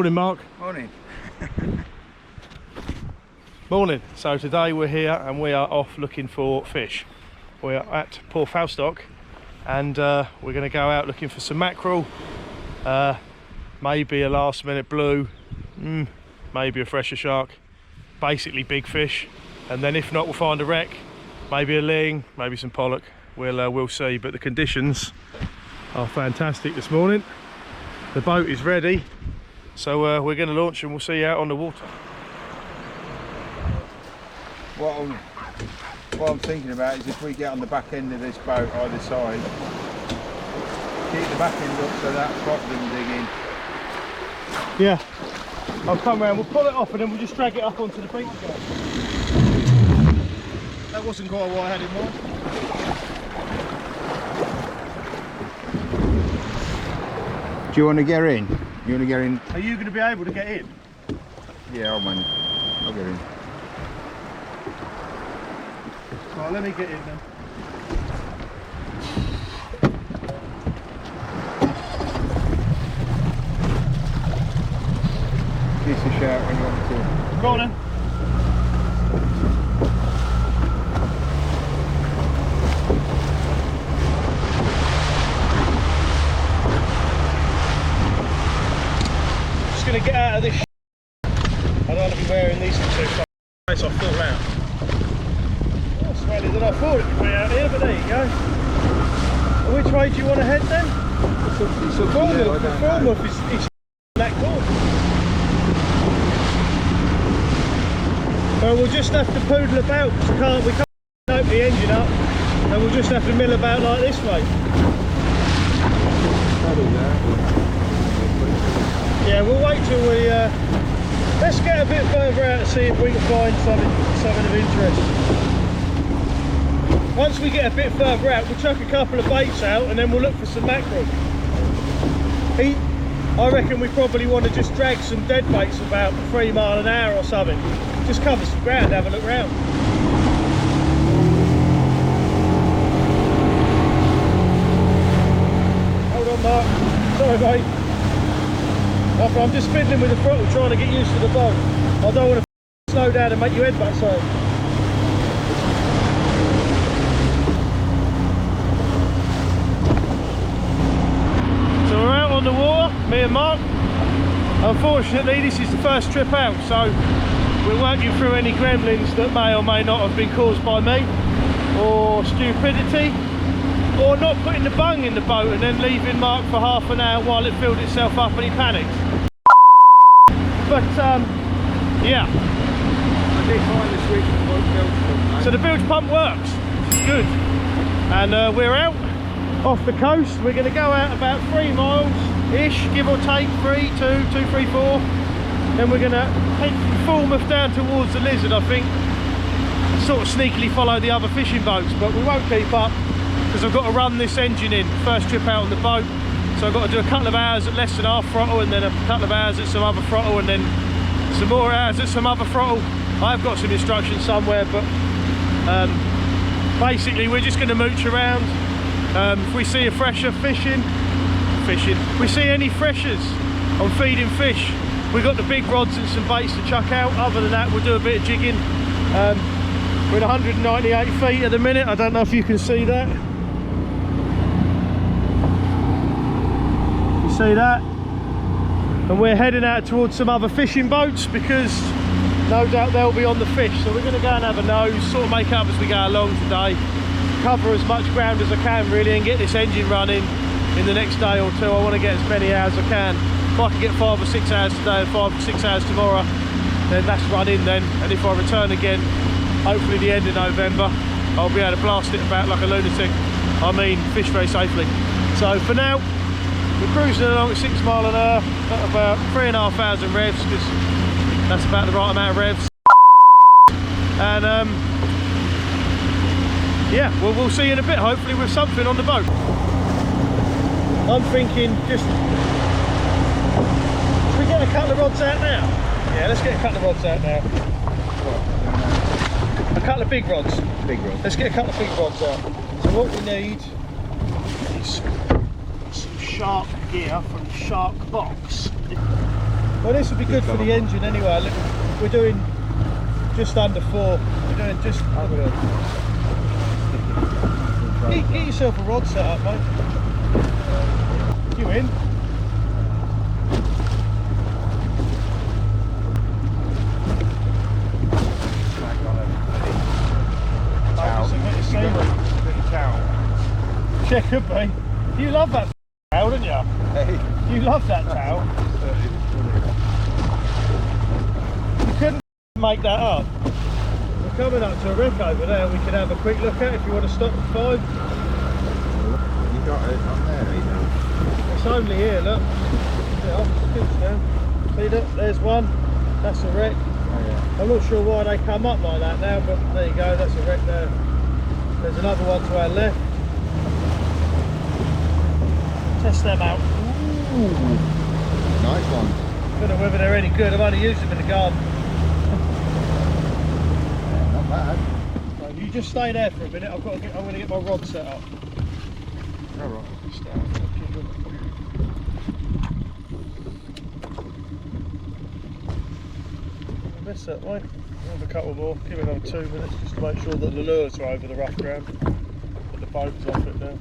Morning, Mark. Morning. Morning. So today we're here and we are off looking for fish. We're at Porthoustock and we're going to go out looking for some mackerel, maybe a last minute blue, maybe a fresher shark, basically big fish, and then if not we'll find a wreck, maybe a ling, maybe some pollock. We'll see, but the conditions are fantastic this morning. The boat is ready, so we're going to launch and we'll see you out on the water. What I'm thinking about is if we get on the back end of this boat either side, keep the back end up so that spot doesn't dig in. Yeah, I'll come around, we'll pull it off and then we'll just drag it up onto the beach again. That wasn't quite what I had in mind. Do you want to get in? You want to get in? Are you going to be able to get in? Yeah, I'll get in. Right, let me get in then. Give us a shout when you want to. Go on then. Just going to get out of this. I don't want to be wearing these for too far. So I fall out. Smelly than I thought it would be out here, but there you go. And which way do you want to head then? It's up Bournemouth is that corner. Well, we'll just have to poodle about because we can't open the engine up, and we'll just have to mill about like this way. Yeah, we'll wait till we let's get a bit further out and see if we can find something of interest. Once we get a bit further out, we'll chuck a couple of baits out and then we'll look for some mackerel. I reckon we probably want to just drag some dead baits about 3 miles an hour or something. Just cover some ground, have a look round. Hold on, Mark. Sorry, mate. I'm just fiddling with the throttle, trying to get used to the boat. I don't want to slow down and make you headbutt something. On the water, me and Mark. Unfortunately this is the first trip out, so we're working through any gremlins that may or may not have been caused by me, or stupidity, or not putting the bung in the boat and then leaving Mark for half an hour while it filled itself up and he panicked. But yeah, I did find this week the bilge pump. So the bilge pump works, which is good, and we're out off the coast. We're going to go out about 3 miles ish, give or take, 3, 2, 3, 4. Then we're going to head from Falmouth down towards the Lizard, I think. Sort of sneakily follow the other fishing boats, but we won't keep up because I've got to run this engine in. First trip out on the boat, so I've got to do a couple of hours at less than half throttle, and then a couple of hours at some other throttle, and then some more hours at some other throttle. I've got some instructions somewhere, but basically we're just going to mooch around. If we see a fresher fishing, if we see any freshers on feeding fish, we've got the big rods and some baits to chuck out. Other than that, we'll do a bit of jigging. We're at 198 feet at the minute. I don't know if you can see that. You see that? And we're heading out towards some other fishing boats because no doubt they'll be on the fish. So we're going to go and have a nose, sort of make up as we go along today. Cover as much ground as I can really and get this engine running in the next day or two. I want to get as many hours as I can. If I can get 5 or 6 hours today and 5 or 6 hours tomorrow, then that's running then. And if I return again, hopefully the end of November, I'll be able to blast it about like a lunatic. I mean, fish very safely. So for now, we're cruising along at 6 miles an hour, at about 3,500 revs, because that's about the right amount of revs. And yeah, well, we'll see you in a bit, hopefully with something on the boat. I'm thinking just, should we get a couple of rods out now? Yeah, let's get a couple of rods out now. A couple of big rods. Big rods. Let's get a couple of big rods out. So what we need is some shark gear from the Shark Box. Well, this would be good for the engine anyway. Look, we're doing just under 4. We're doing just under. Get yourself a rod set up, mate. You in? Yeah, could be. You love that towel, don't you? Hey. You love that towel. You couldn't make that up. We're coming up to a wreck over there we can have a quick look at if you want to stop at 5. You got it on there, you know. It's only here, look. See that? There's one. That's a wreck. Oh, yeah. I'm not sure why they come up like that now, but there you go, that's a wreck there. There's another one to our left. Test them out. Ooh, nice one. Don't know whether they're any good. I've only used them in the garden. Yeah, not bad. So you just stay there for a minute. I'm going to get my rod set up. All right. Miss that way. Have a couple more. Give it another 2 minutes just to make sure that the lures are over the rough ground. Put the boats off it now.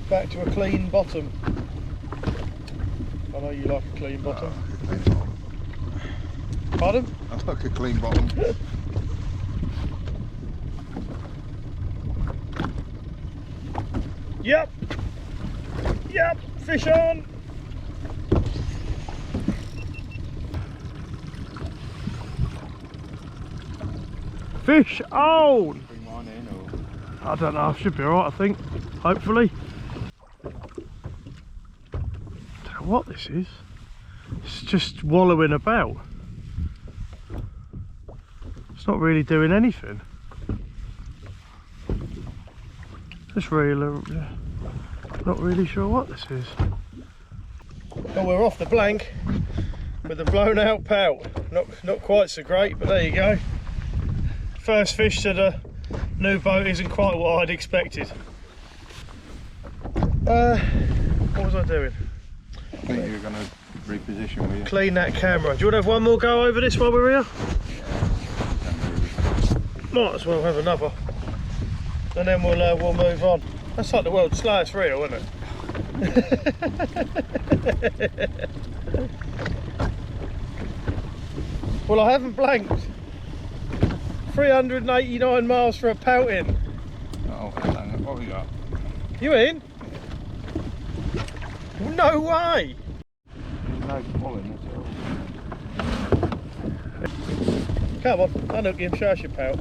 Back to a clean bottom. I know you like a clean bottom. Pardon? I like a clean bottom. Yep. Yep. Fish on. Fish on. Bring mine in, or I don't know. Should be alright. I think. Hopefully. Don't know what this is. It's just wallowing about. It's not really doing anything. Just really, not really sure what this is. Well, we're off the blank with a blown out pout. Not quite so great, but there you go. First fish to the new boat isn't quite what I'd expected. What was I doing? I think you were going to reposition with you. Clean that camera. Do you want to have one more go over this while we're here? Might as well have another. And then we'll move on. That's like the world's slowest reel, isn't it? Well, I haven't blanked. 389 miles for a pout in. Oh, hang on, what have we got? You in? No way! There's no pulling, is there? Come on, unhook him, show us your pout.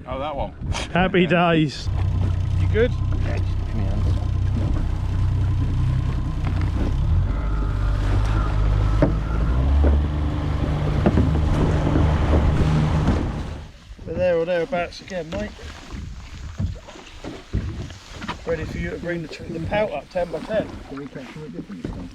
Oh, that one. Happy days. You good? Yeah, give me a hand. We're there or thereabouts again, mate. Ready for you to bring the pout up 10 by 10. Can we catch something different this time?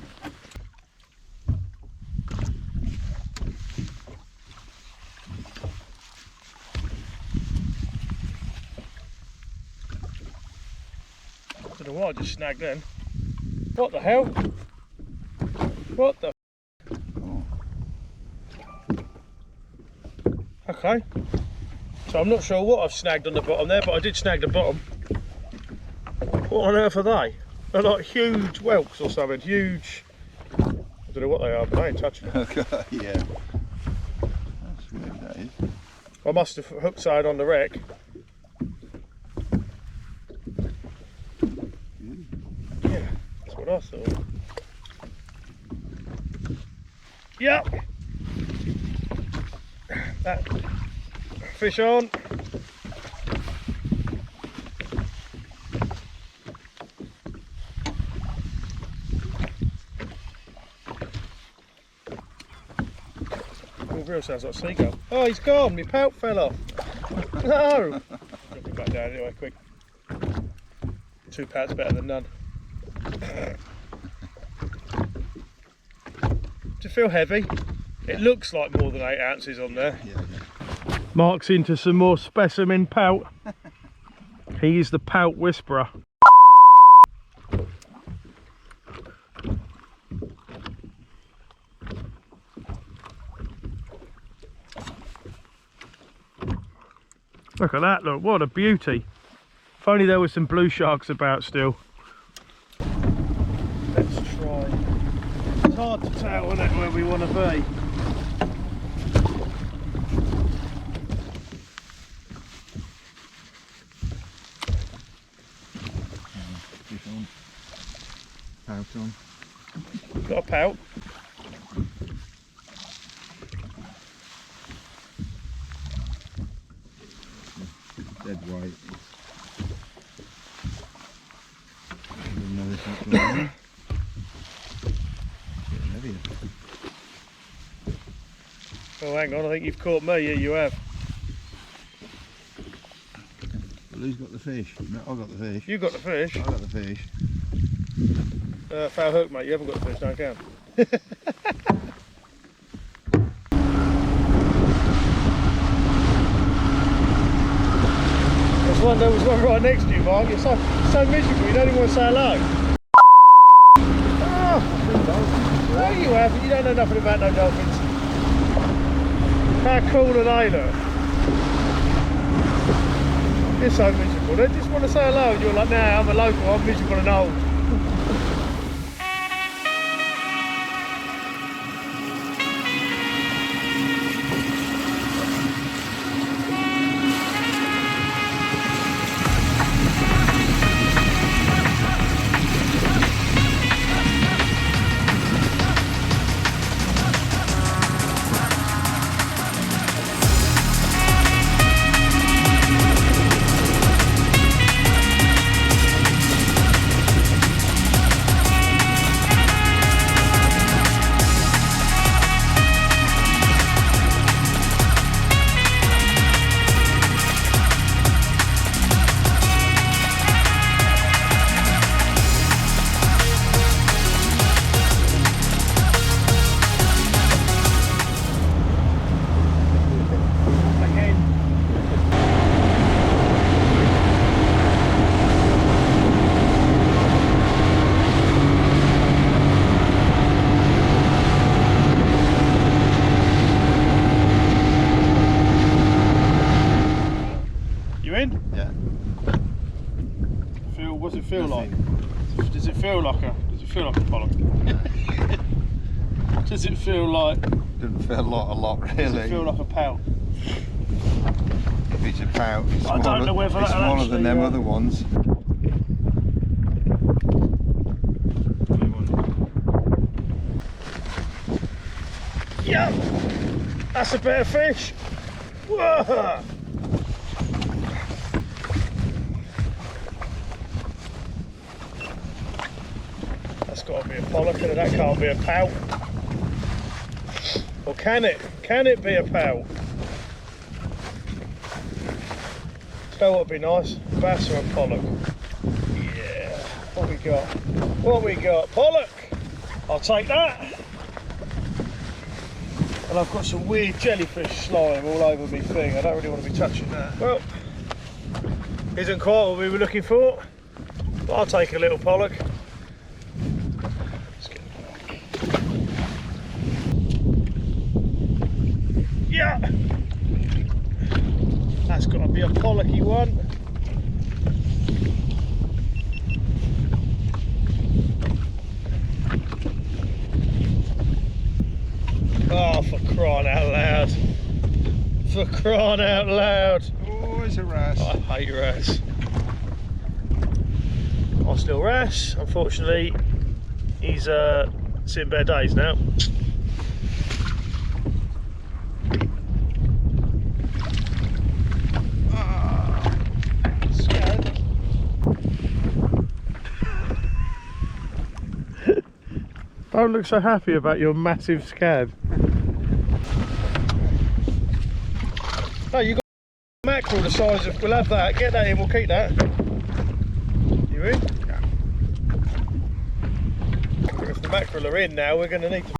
I don't know what I just snagged then. What the hell? What the? Oh. Okay. So I'm not sure what I've snagged on the bottom there, but I did snag the bottom. What on earth are they? They're like huge whelks or something. Huge. I don't know what they are, but I ain't touching them. Okay, yeah. That's weird, that is. I must have hooked side on the wreck. Yeah, that's what I thought. Yep. That fish on. Real sounds like a seagull. Oh, he's gone. My pout fell off. No. Get me back down anyway, quick. 2 pouts better than none. Do you feel heavy? It looks like more than 8 ounces on there. Yeah. Mark's into some more specimen pout. He's the pout whisperer. Look at that, look, what a beauty. If only there were some blue sharks about still. Let's try. It's hard to tell, isn't it, where we want to be. Pout on. Got a pout. Dead white. Oh, hang on, I think you've caught me. Yeah, you have. Well, who's got the fish? No, I got the fish. You got the fish. I got the fish. Foul hook, mate. You haven't got the fish, don't count. There was one right next to you, Mark. You're so miserable, you don't even want to say hello. Oh, no, you haven't. You don't know nothing about no dolphins. How cool are they, look? You're so miserable. They just want to say hello, and you're like, nah, I'm a local, I'm miserable and old. What's it feel like? Does it feel like a pollock? Does it feel like? Doesn't feel like a lot, really. Does it feel like a pout? If it's a pout, it's I don't know whether it's smaller than them other ones. Yeah, that's a better fish. Whoa. That's got to be a pollock, and that can't be a pout. Or can it? Can it be a pout? Tell what would be nice, bass or a pollock? Yeah. What we got? What we got? Pollock. I'll take that. And I've got some weird jellyfish slime all over me thing. I don't really want to be touching that. Well, isn't quite what we were looking for, but I'll take a little pollock. Let's get it. Yeah, that's got to be a pollocky one. Oh, for crying out loud. For crying out loud. Oh, it's a wrasse. I hate wrasse. I still wrasse. Unfortunately, he's sitting bare days now. Scared. Don't look so happy about your massive scad. No, you got mackerel the size of. We'll have that. Get that in. We'll keep that. You in? Yeah. If the mackerel are in now, we're going to need to.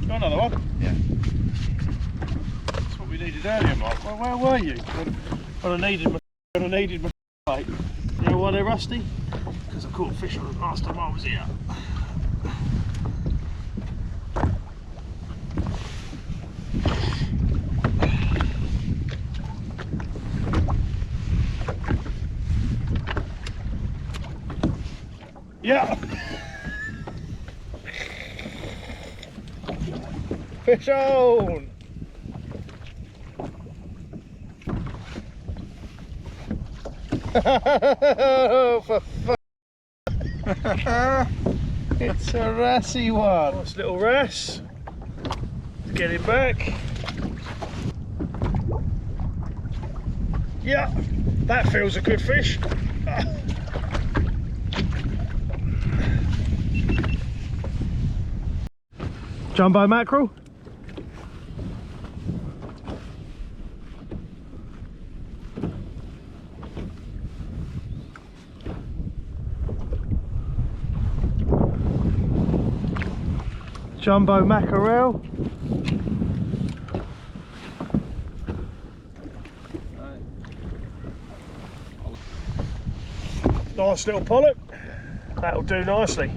Got another one? Yeah. That's what we needed earlier, Mark. Where were you? When I needed my plate. You know why they're rusty? Because I caught fish on them last time I was here. Yeah. Fish on. For it's a wrassy one. Nice little wrasse. Let's get it back. Yeah, that feels a good fish. Jumbo mackerel. Jumbo mackerel. Nice little pollock. That'll do nicely.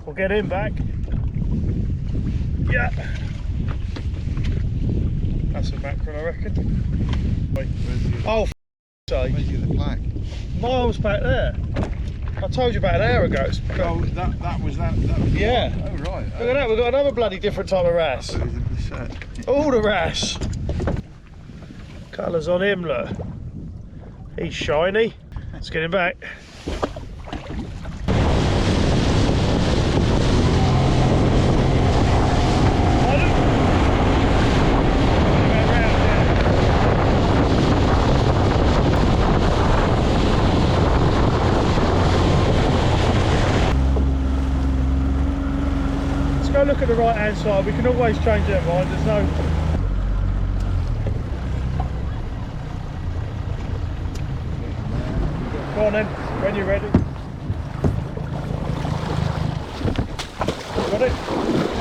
We'll get him back. Yeah. That's a mackerel, I reckon. Oh, sake. Where's the black? Miles back there. I told you about an hour ago. Oh, that was that. Yeah. Oh, right. Look at that, we've got another bloody different type of wrasse. All the wrasse. Colours on him, look. He's shiny. Let's get him back. Go look at the right hand side. We can always change our mind. There's no. Go on then, when you're ready. Got it?